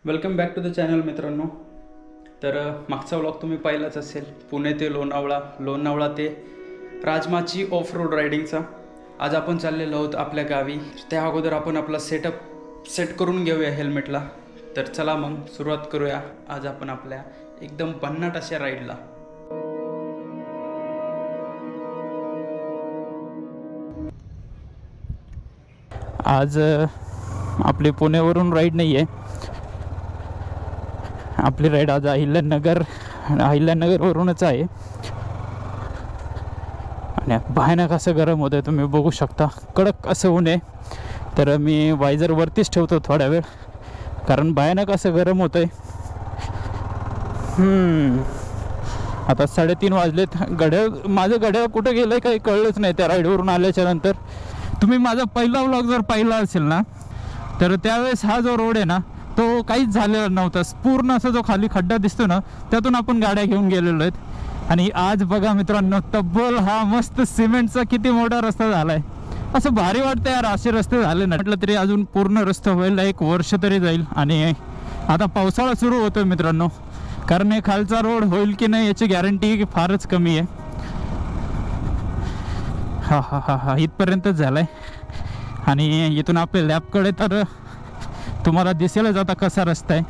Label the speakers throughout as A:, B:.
A: Welcome back to the channel मित्रांनो. तर मागचा व्लॉग तुम्ही पाहिलाच असेल, पुणे ते लोणावळा ते राजमाची ऑफ रोड रायडिंगचा. आज आपण चाललेलो आहोत आपल्या गावी. त्या अगोदर आपण आपला सेट करून घेऊया हेल्मेटला. तर चला मग सुरुवात करूया आज आपण आपल्या एकदम भन्नाट अशा राईडला. आज आपली पुण्यावरून राईड नाही आहे. आपली राईड आज अहिल्यानगरवरूनच आहे. आणि भयानक असं गरम होतं आहे, तुम्ही बघू शकता. कडक असं ऊन आहे. तर मी वायझर वरतीच ठेवतो थोड्या वेळ, कारण भयानक असं गरम होतं आहे. आता 3:30 वाजलेत. माझं घड्याळ कुठं गेलं आहे काही कळलंच नाही त्या राईडवरून आल्याच्या नंतर. तुम्ही माझा पहिला व्लॉग जर पाहिला असेल ना, तर त्यावेळेस हा जो रोड आहे ना, तो काहीच झालेला नव्हता. पूर्ण असा जो खाली खड्डा दिसतो ना, त्यातून आपण गाड्या घेऊन गेलेलो आहेत. आणि आज बघा मित्रांनो, तब्बल हा मस्त सिमेंटचा किती मोठा रस्ता झाला आहे. असं भारी वाटतं यार, असे रस्ते झाले ना. म्हटलं तरी अजून पूर्ण रस्ता व्हायला 1 वर्ष तरी जाईल. आणि आता पावसाळा सुरू होतोय मित्रांनो, कारण हे खालचा रोड होईल की नाही याची गॅरंटी फारच कमी आहे. हा इथपर्यंतच झालाय. आणि इथून आपल्या लॅबकडे तर तुम्हाला दिसेलच आता कसा रस्ता आहे.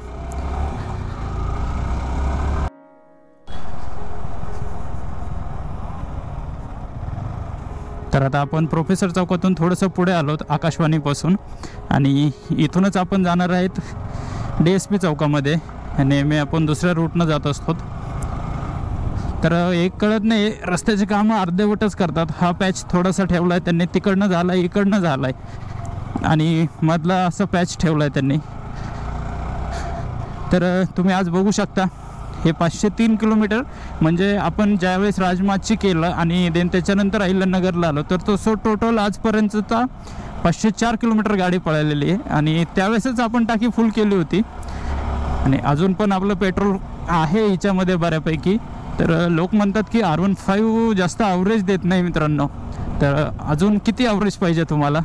A: तर आता आपण प्रोफेसर चौकातून थोडंसं पुढे आलोत आकाशवाणीपासून, आणि इथूनच आपण जाणार आहेत DSP चौकामध्ये. नेहमी आपण दुसऱ्या रूटनं जात असतो. तर एक कळत नाही, रस्त्याचे कामं अर्धवटच करतात. हा पॅच थोडासा ठेवला आहे त्यांनी, तिकडनं झाला आहे, इकडनं झाला आहे, आणि मधला असं पॅच ठेवला आहे त्यांनी. तर तुम्ही आज बघू शकता हे 503 किलोमीटर, म्हणजे आपण ज्यावेळेस राजमाची केलं आणि त्याच्यानंतर अहिल्यानगरला आलो, तर तो टोटल आजपर्यंतचा 504 किलोमीटर गाडी पळालेली आहे. आणि त्यावेळेसच आपण टाकी फुल केली होती. आणि अजून पण आपलं पेट्रोल आहे हिच्यामध्ये बऱ्यापैकी. तर लोक म्हणतात की R15 जास्त ॲव्हरेज देत नाही मित्रांनो. तर अजून किती ॲव्हरेज पाहिजे तुम्हाला?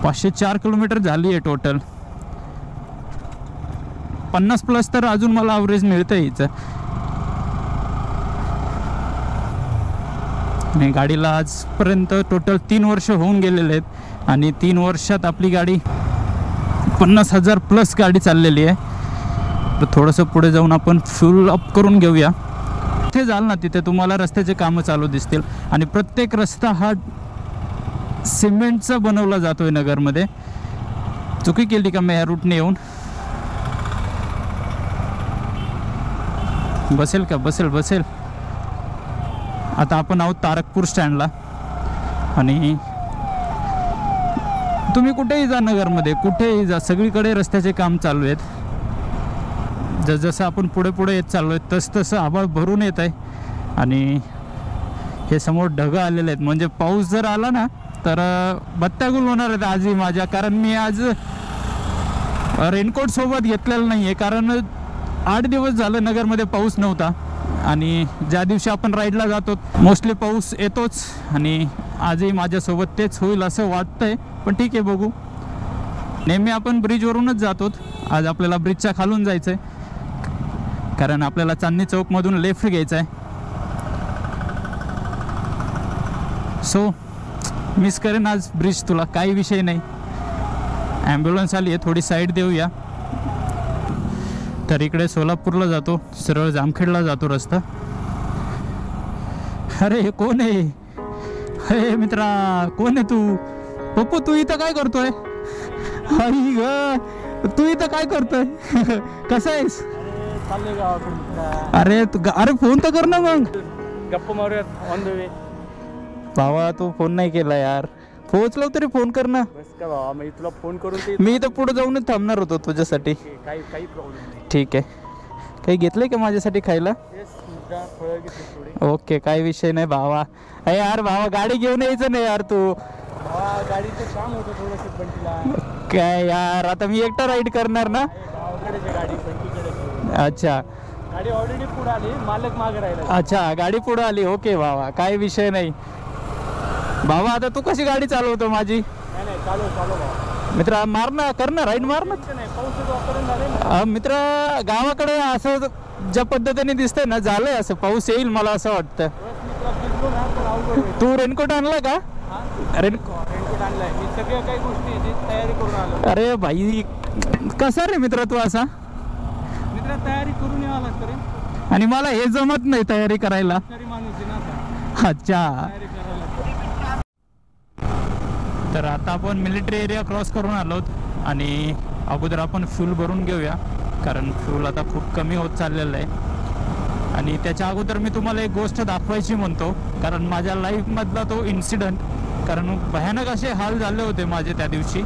A: 504 किलोमीटर झाली आहे टोटल. 50+ तर अजून मला ॲव्हरेज मिळतं हिचं. आणि गाडीला आजपर्यंत टोटल 3 वर्ष होऊन गेलेले आहेत. आणि 3 वर्षात आपली गाडी 50,000+ गाडी चाललेली आहे. तर थोडंसं पुढे जाऊन आपण फ्यूल अप करून घेऊया. तिथे जाल ना, तिथे तुम्हाला रस्त्याचे कामं चालू दिसतील. आणि प्रत्येक रस्ता हा सिमेंटचा बनवला जातो आहे नगरमध्ये. चुकी केली का मी या रूटने येऊन? बसेल का? बसेल. आता आपण आहोत तारकपूर स्टँडला. आणि तुम्ही कुठेही जा नगरमध्ये, कुठेही जा, सगळीकडे रस्त्याचे काम चालू आहेत. जसं आपण पुढे येत चाललो आहे, तसं आभाळ भरून येत आहे. आणि हे समोर ढगं आलेले आहेत, म्हणजे पाऊस जर आला ना तर बत्त्यागुल होणार आहेत आजही माझ्या. कारण मी आज रेनकोट सोबत घेतलेलं नाही आहे, कारण 8 दिवस झालं नगरमध्ये पाऊस नव्हता. आणि ज्या दिवशी आपण राईडला जातो मोस्टली पाऊस येतोच. आणि आजही माझ्यासोबत तेच होईल असं वाटतंय, पण ठीक आहे, बघू. नेहमी आपण ब्रिजवरूनच जातो. आज आपल्याला ब्रिजच्या खालून जायचं आहे, कारण आपल्याला चांदणी चौकमधून लेफ्ट घ्यायचं आहे. सो मिस करेन आज ब्रिज तुला, काही विषय नाही. ॲम्ब्युलन्स आली आहे, थोडी साईड देऊया. तर इकडे सोलापूरला जातो, सरळ जामखेडला जातो रस्ता. अरे हे कोण आहे? हे मित्रा, कोण आहे तू? पप्पू, तू इथं काय करतोय? आई ग, तू इथं काय करतोय? कसं आहेस? अरे फोन तर कर ना मग.
B: गप्पा मारूयात ऑन द वे.
A: भावा, तू फोन नाही केला यार. पोहोचलो तरी फोन कर ना.
B: बस का भावा, मी तुला फोन करून
A: मी इथं पुढे जाऊनच थांबणार होतो तुझ्यासाठी.
B: काही प्रॉब्लेम नाही.
A: ठीक आहे. काही घेतलंय का माझ्यासाठी खायला? ओके, काही विषय नाही भावा. अरे यार भावा, गाडी घेऊन यायचं नाही यार तू.
B: गाडीचं काम होतं थोडंसं बंटीला.
A: काय यार, आता मी एकटा राईड करणार ना.
B: गाडी बंटीकडे.
A: अच्छा,
B: गाडी ऑलरेडी पुढे आली, मालक मागे राहिला.
A: अच्छा, गाडी पुढे आली. ओके भावा, काही विषय नाही. भावा, आता तू कशी गाडी चालवतो माझी?
B: नाही चालव भावा.
A: मित्र मार ना, कर ना राईड मार ना.
B: नाही पाऊस वापरून झाले ना.
A: मित्र गावाकडे असं ज्या पद्धतीने दिसतंय ना, झालंय असं, पाऊस येईल मला असं वाटतं.
B: मित्र भिजलो ना तर अवघड होईल.
A: तू रेनकोट आणला का?
B: रेनकोट आणलाय मी, सगळ्या काही गोष्टी याची तयारी करून आलो.
A: अरे भाई कसा रे मित्र तू असा?
B: मित्र तयारी करून यावं लागतं रे.
A: आणि मला हे जमत नाही तयारी करायला.
B: तरी माणूस आहे ना,
A: अच्छा.
B: तयारी करायला लागते.
A: तर आता आपण मिलिटरी एरिया क्रॉस करून आलोत आणि अगोदर आपण फ्यूल भरून घेऊया, कारण फ्यूल आता खूप कमी होत चाललेलं आहे. आणि त्याच्या अगोदर मी तुम्हाला एक गोष्ट दाखवायची म्हणतो, कारण माझ्या लाईफमधला तो इन्सिडंट, कारण भयानक असे हाल झाले होते माझे त्या दिवशी.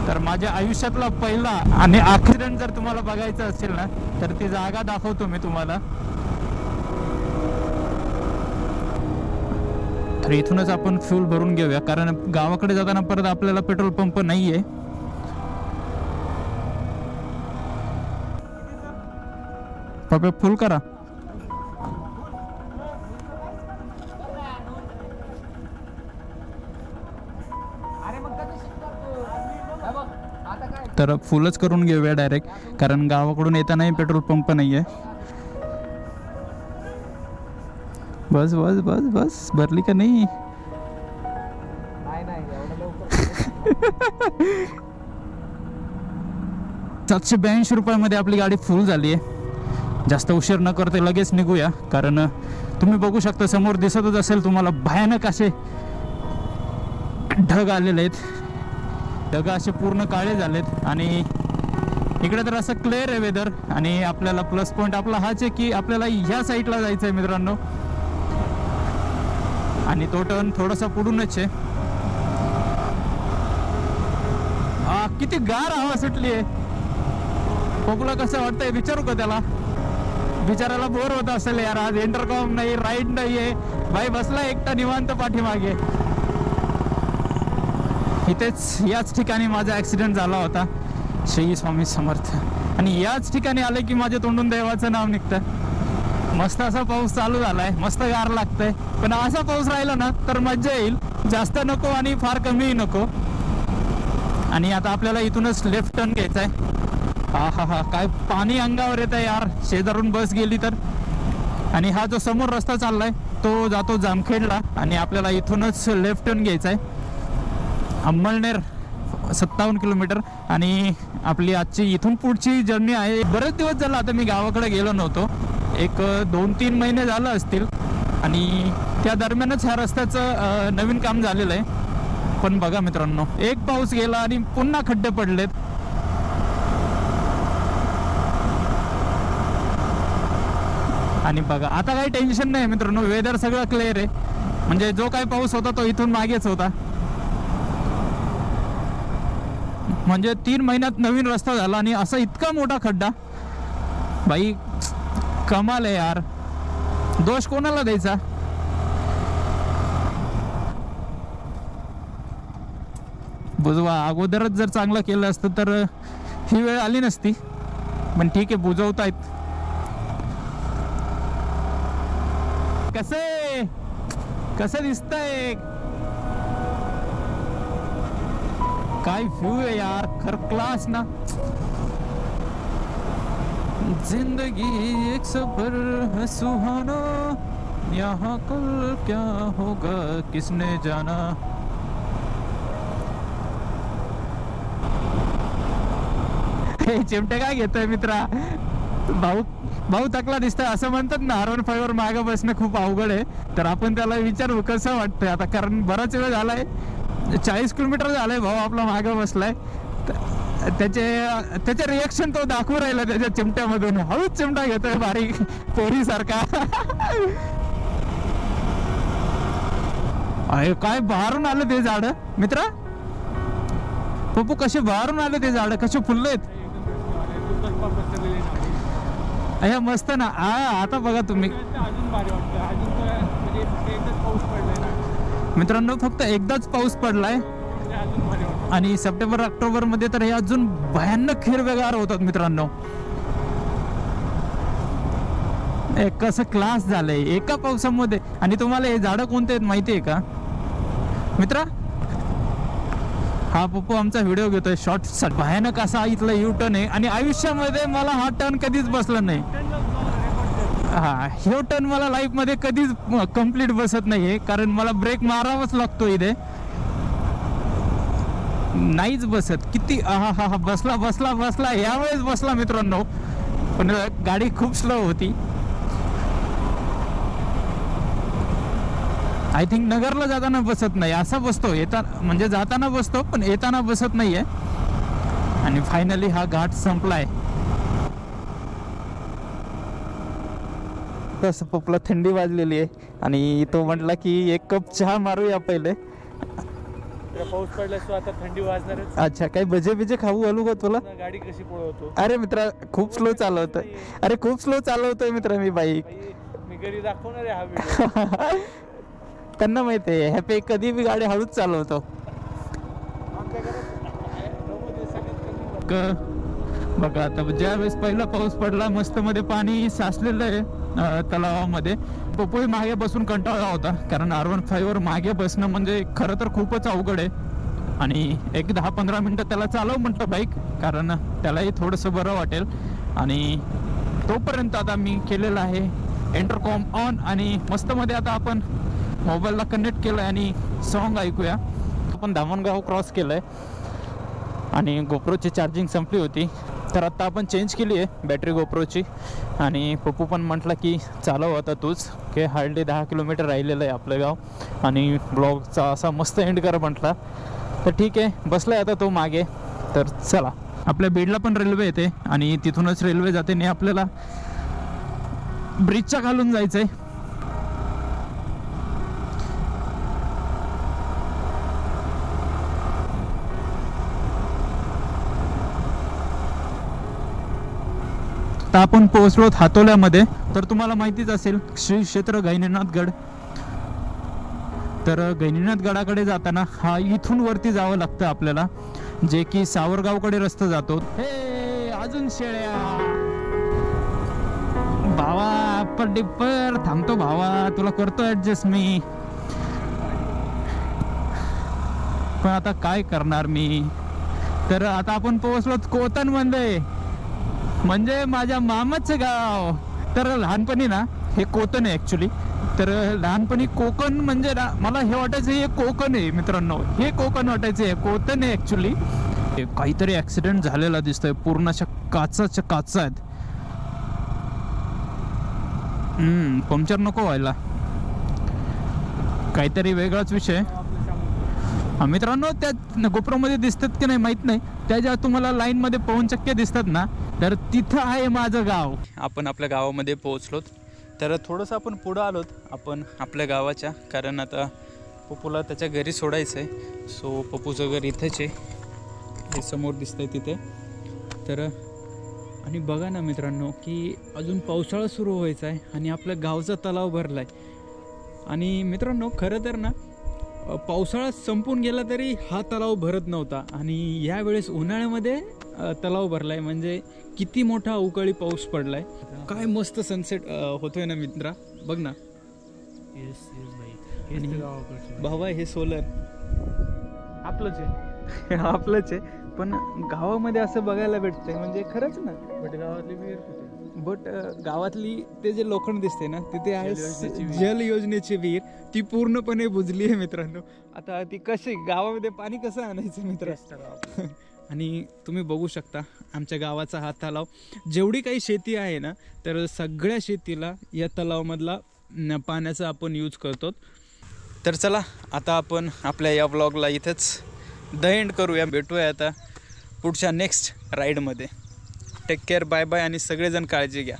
A: तर माझ्या आयुष्यातला पहिला आणि ॲक्सिडेंट जर तुम्हाला बघायचा असेल ना, तर ती जागा दाखवतो मी तुम्हाला. तर इथूनच आपण फ्यूल भरून घेऊया, कारण गावाकडे जाताना परत आपल्याला पेट्रोल पंप नाही आहे. पप्पा फुल करा. तर फुलच करून घेऊया डायरेक्ट, कारण गावाकडून येतानाही पेट्रोल पंप नाही आहे. बस बस बस बस, भरली का नाही?
B: नाही एवढं लवकर.
A: 782 रुपयामध्ये आपली गाडी फुल झाली आहे. जास्त उशीर न करते लगेच निघूया, कारण तुम्ही बघू शकता समोर दिसतच असेल तुम्हाला, भयानक असे ढग आलेले आहेत. ढग असे पूर्ण काळे झालेत आणि इकडे तर असं क्लिअर आहे वेदर. आणि आपल्याला प्लस पॉईंट आपला हाच आहे की आपल्याला ह्या साईडला जायचं आहे मित्रांनो, आणि तो टर्न थोडासा पुढूनच आहे. किती गार हवा सुटली आहे. पप्पूला कसं वाटतंय विचारू का त्याला? बिचाराला बोर होत असेल यार, आज इंटरकॉम नाही, राईड नाहीये, भाई बसला एकटा निवांत पाठीमागे. इथेच याच ठिकाणी माझा ॲक्सिडेंट झाला होता. श्री स्वामी समर्थ. आणि याच ठिकाणी आले की माझ्या तोंडून देवाचं नाव निघतं. मस्त असा पाऊस चालू झालाय, मस्त गार लागतंय. पण असा पाऊस राहिला ना तर मजा येईल. जास्त नको आणि फार कमीही नको. आणि आता आपल्याला इथूनच लेफ्ट टर्न घ्यायचा आहे. हा काय पाणी अंगावर येतं यार, शेजारून बस गेली तर. आणि हा जो समोर रस्ता चाललाय तो जातो जामखेडला, आणि आपल्याला इथूनच लेफ्ट टर्न घ्यायचा आहे. अंमळनेर 57 किलोमीटर. आणि आपली आजची इथून पुढची जर्नी आहे. बरेच दिवस झाला आता मी गावाकडे गेलो नव्हतो, एक 2-3 महिने झालं असतील. आणि त्या दरम्यानच ह्या रस्त्याचं नवीन काम झालेलं आहे. पण बघा मित्रांनो, एक पाऊस गेला आणि पुन्हा खड्डे पडलेत. आणि बघा आता काही टेन्शन नाही मित्रांनो, वेदर सगळं क्लिअर आहे. म्हणजे जो काही पाऊस होता तो इथून मागेच होता. म्हणजे 3 महिन्यात नवीन रस्ता झाला आणि असा इतका मोठा खड्डा, भाई कमाल आहे यार. दोष कोणाला द्यायचा? बुजवा अगोदरच जर चांगलं केलं असतं तर ही वेळ आली नसती. पण ठीक आहे, बुजवतायत. कसं दिसतंय? काय व्ह्यू आहे यार, खर क्लास ना. जिंदगी एक सफर है सुहाना, यहाँ कल क्या होगा किसने जाना. हे चिमटे काय घेतोय मित्रा? भाऊ थकला दिसतोय. असं म्हणतात ना, R15 वर मागं बसणं खूप अवघड आहे. तर आपण त्याला विचारू कसं वाटतंय आता, कारण बराच वेळ झालाय, 40 किलोमीटर झालंय भाऊ आपला मागं बसलाय. त्याचे रिएक्शन तो दाखवू राहिला त्याच्या चिमट्यामधून. हळूच चिमटा घेतोय बारीक पोरी सारखा. अरे काय बाहेरून आलं ते झाड मित्रा. पप्पू कसे बाहेरून आले ते झाड, कसे फुललेत. अया मस्त ना. आता बघा तुम्ही मित्रांनो, फक्त एकदाच पाऊस पडलाय आणि सप्टेंबर ऑक्टोबर मध्ये तर हे अजून भयानक हिरवेगार होतात मित्रांनो. कसं क्लास झालंय एका पावसामध्ये. आणि तुम्हाला हे झाडं कोणते आहेत माहिती आहे का मित्रा? हा पप्पू आमचा व्हिडिओ घेतोय शॉर्ट. भयानक असा इथला यू टर्न आहे आणि आयुष्यामध्ये मला हा टर्न कधीच बसला नाही. हा हे टर्न मला लाईफमध्ये कधीच कम्प्लीट बसत नाहीये, कारण मला ब्रेक मारावाच लागतो इथे, नाहीच बसत. किती हा बसला बसला बसला यावेळेस बसला मित्रांनो, पण गाडी खूप स्लो होती. आय थिंक नगरला जाताना बसत नाही, असा बसतो. म्हणजे जाताना बसतो पण येताना बसत नाहीये. आणि फायनली हा घाट संपलाय. तसं पप्पूला थंडी वाजलेली आहे आणि तो म्हटला की एक कप चहा मारूया पहिले.
B: पाऊस पडल्यास आता थंडी वाजणारच.
A: अच्छा, काही भजे बिजे खाऊ घालू का तुला?
B: गाडी कशी पळवतो?
A: अरे मित्रा खूप स्लो चालवतोय. अरे खूप स्लो चालवतोय मित्रा मी बाईक.
B: मी घरी दाखवणार आहे हा व्हिडिओ.
A: त्यांना माहिती आहे ह्यापे कधी बी गाडी हळूच चालवतो. बघा आता ज्यावेळेस पहिला पाऊस पडला मस्त मध्ये पाणी साचलेलं आहे तलावामध्ये. पप्पू मागे बसून कंटाळला होता, कारण R15 वर मागे बसणं म्हणजे खरं तर खूपच अवघड आहे. आणि एक 10-15 मिनटं त्याला चालव म्हटलं बाईक, कारण त्यालाही थोडंसं बरं वाटेल. आणि तोपर्यंत आता मी केलेलं आहे इंटरकॉम ऑन आणि मस्त मध्ये आता आपण मोबाईलला कनेक्ट केलं आहे आणि सॉन्ग ऐकूया. आपण धामणगाव क्रॉस केलं आहे आणि गोप्रोची चार्जिंग संपली होती, तर आत्ता आपण चेंज केली आहे बॅटरी गोप्रोची. आणि पप्पू पण म्हटलं की चालव आता तूच, की हार्डली 10 किलोमीटर राहिलेलं आहे आपलं गाव आणि ब्लॉगचा असा मस्त एंड कर म्हटला. तर ठीक आहे, बसला आहे आता तो मागे. तर चला, आपल्या बीडला पण रेल्वे येते आणि तिथूनच रेल्वे जाते आणि आपल्याला ब्रिजच्या खालून जायचं आहे. आपण पोहोचलो हातोल्यामध्ये. तर तुम्हाला माहितीच असेल श्री क्षेत्र गैनीनाथगड. तर गैनीनाथ गडाकडे जाताना हा इथून वरती जावं लागतं आपल्याला, जे की सावरगावकडे रस्ता जातो. हे अजून शेळ्या भावा, पर डिप्पर थांबतो भावा, तुला करतो ऍडजस्ट मी. पण आता काय करणार मी. तर आता आपण पोहोचलो कोतन मध्ये, म्हणजे माझ्या मामाचं गाव. तर लहानपणी ना हे कोकण आहे ॲक्च्युली. तर लहानपणी कोकण म्हणजे ना मला हे वाटायचं हे कोकण आहे मित्रांनो, हे कोकण वाटायचं आहे, कोकण आहे ॲक्च्युली. काहीतरी ॲक्सिडेंट झालेला दिसतोय, पूर्णच्या काचाच्या काचा आहेत. पंक्चर नको व्हायला, काहीतरी वेगळाच विषय. मित्रांनो त्या गोप्रोमध्ये दिसतात की नाही माहीत नाही, त्या ज्या तुम्हाला लाईनमध्ये पवनचक्क्या दिसतात ना, तर तिथं आहे माझं गाव. आपण आपल्या गावामध्ये पोहोचलोत. तर थोडंसं आपण पुढं आलोत आपण आपल्या गावाच्या, कारण आता पप्पूला त्याच्या घरी सोडायचं आहे. सो पप्पूचं घर इथंच आहे, हे समोर दिसतंय तिथे. तर आणि बघा ना मित्रांनो की अजून पावसाळा सुरू व्हायचा आहे आणि आपल्या गावचा तलाव भरला आहे. आणि मित्रांनो खरं तर ना पावसाळा संपून गेला तरी हा तलाव भरत नव्हता आणि यावेळेस उन्हाळ्यामध्ये तलाव भरलाय, म्हणजे किती मोठा अवकाळी पाऊस पडलाय. काय मस्त सनसेट होतोय ना मित्रा, बघ ना. भावा हे सोलर
B: आपलंच आहे.
A: आपलंच आहे, पण गावामध्ये असं बघायला भेटतंय म्हणजे खरंच ना.
B: बट गावातली विहीर कुठे?
A: बट गावातली ते जे लोखंड दिसते ना तिथे आहे जल योजनेची विहीर, ती पूर्णपणे बुजली आहे मित्रांनो. आता ती कशी गावामध्ये पाणी कसं आणायचं मित्र. आणि तुम्ही बघू शकता आमच्या गावाचा हा तलाव. जेवढी काही शेती आहे ना, तर सगळ्या शेतीला या तलावामधला पाण्याचा आपण यूज करतो. तर चला आता आपण आपल्या या व्लॉगला इथंच द एंड करूया. भेटूया आता पुढच्या नेक्स्ट राईडमध्ये. टेक केअर, बाय बाय आणि सगळेजण काळजी घ्या.